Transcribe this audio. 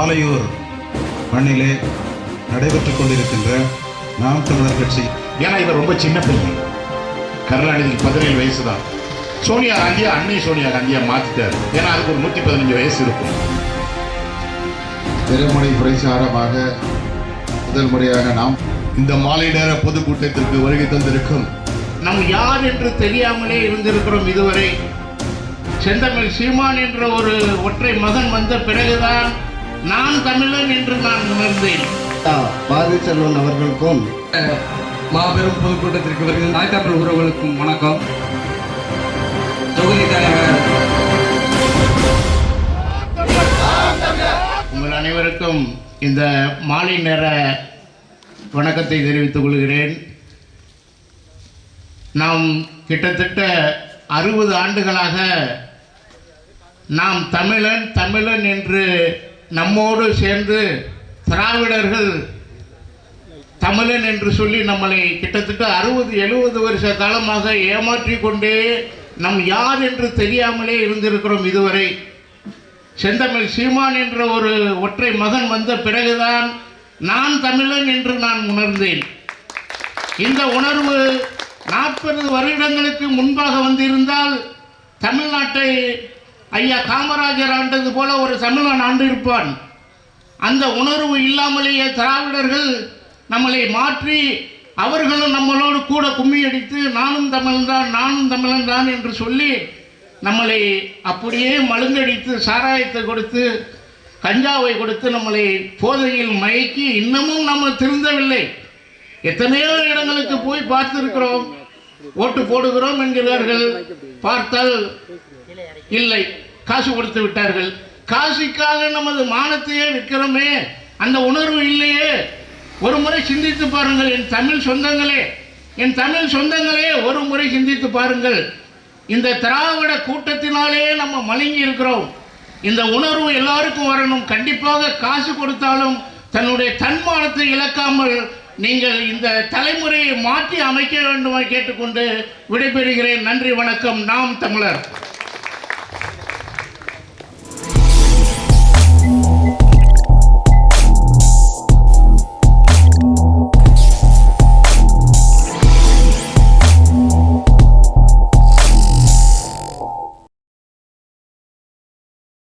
பாலையூர் மண்ணிலே நடைபெற்றுக் கொண்டிருக்கின்ற நாம் தமிழர் கட்சி. ஏன்னா இவர் ரொம்ப சின்ன பையன், கருணாநிதிக்கு 17 வயசு தான். சோனியா காந்தியா அன்னை சோனியா காந்தியா மாத்திட்டார். ஏன்னா அதுக்கு ஒரு 115 வயசு இருக்கும். திருமணி பிரச்சாரமாக முதல் முறையாக நாம் இந்த மாலை நேர பொதுக்கூட்டத்திற்கு வருகை தந்திருக்கும் நாம் யார் என்று தெரியாமலே இருந்திருக்கிறோம். இதுவரை செந்தமிழ் சீமான் என்ற ஒரு ஒற்றை மகன் வந்த பிறகுதான் நான் தமிழன் என்று நான் உணர்ந்தேன். பாரிச்செல்வன் அவர்களுக்கும் மாபெரும் பொதுக்கூட்டத்திற்கு வருகிற நாய்த்தமிழ் உறவுகளுக்கும் வணக்கம். தொகுதி தலைவர் உங்கள் அனைவருக்கும் இந்த மாலை நேர வணக்கத்தை தெரிவித்துக் கொள்கிறேன். நாம் கிட்டத்தட்ட 60 ஆண்டுகளாக நாம் தமிழன் தமிழன் என்று நம்மோடு சேர்ந்து திராவிடர்கள் தமிழன் என்று சொல்லி நம்மளை கிட்டத்தட்ட 60-70 வருஷ காலமாக ஏமாற்றி கொண்டே நம் யார் என்று தெரியாமலே இருந்திருக்கிறோம். இதுவரை செந்தமிழ் சீமான் என்ற ஒரு ஒற்றை மகன் வந்த பிறகுதான் நான் தமிழன் என்று நான் உணர்ந்தேன். இந்த உணர்வு 40 வருடங்களுக்கு முன்பாக வந்திருந்தால் தமிழ்நாட்டை ஐயா காமராஜர் ஆண்டது போல ஒரு தமிழன் ஆண்டு இருப்பான். அந்த உணர்வு இல்லாமலேயே திராவிடர்கள் நம்மளை மாற்றி அவர்களும் நம்மளோடு கூட கும்மி அடித்து நானும் தமிழ்தான் நானும் தமிழன் தான் என்று சொல்லி நம்மளை அப்படியே மழுங்கடித்து சாராயத்தை கொடுத்து கஞ்சாவை கொடுத்து நம்மளை போதையில் மயக்கி இன்னமும் நம்ம திருந்தவில்லை. எத்தனையோ இடங்களுக்கு போய் பார்த்திருக்கிறோம். ஓட்டு போடுகிறோம் என்கிறார்கள், பார்த்தால் இல்லை, காசு கொடுத்து விட்டார்கள். காசுக்காக நமது மானத்தையே விற்கிறோமே, அந்த உணர்வு இல்லையே. ஒரு முறை சிந்தித்து பாருங்கள் என் தமிழ் சொந்தங்களே, ஒரு முறை சிந்தித்து பாருங்கள். இந்த திராவிட கூட்டத்தினாலே நம்ம மழுங்கி இருக்கிறோம். இந்த உணர்வு எல்லாருக்கும் வரணும். கண்டிப்பாக காசு கொடுத்தாலும் தன்னுடைய தன்மானத்தை இழக்காமல் நீங்கள் இந்த தலைமுறையை மாற்றி அமைக்க வேண்டும் கேட்டுக்கொண்டு விடைபெறுகிறேன். நன்றி, வணக்கம். நாம் தமிழர்.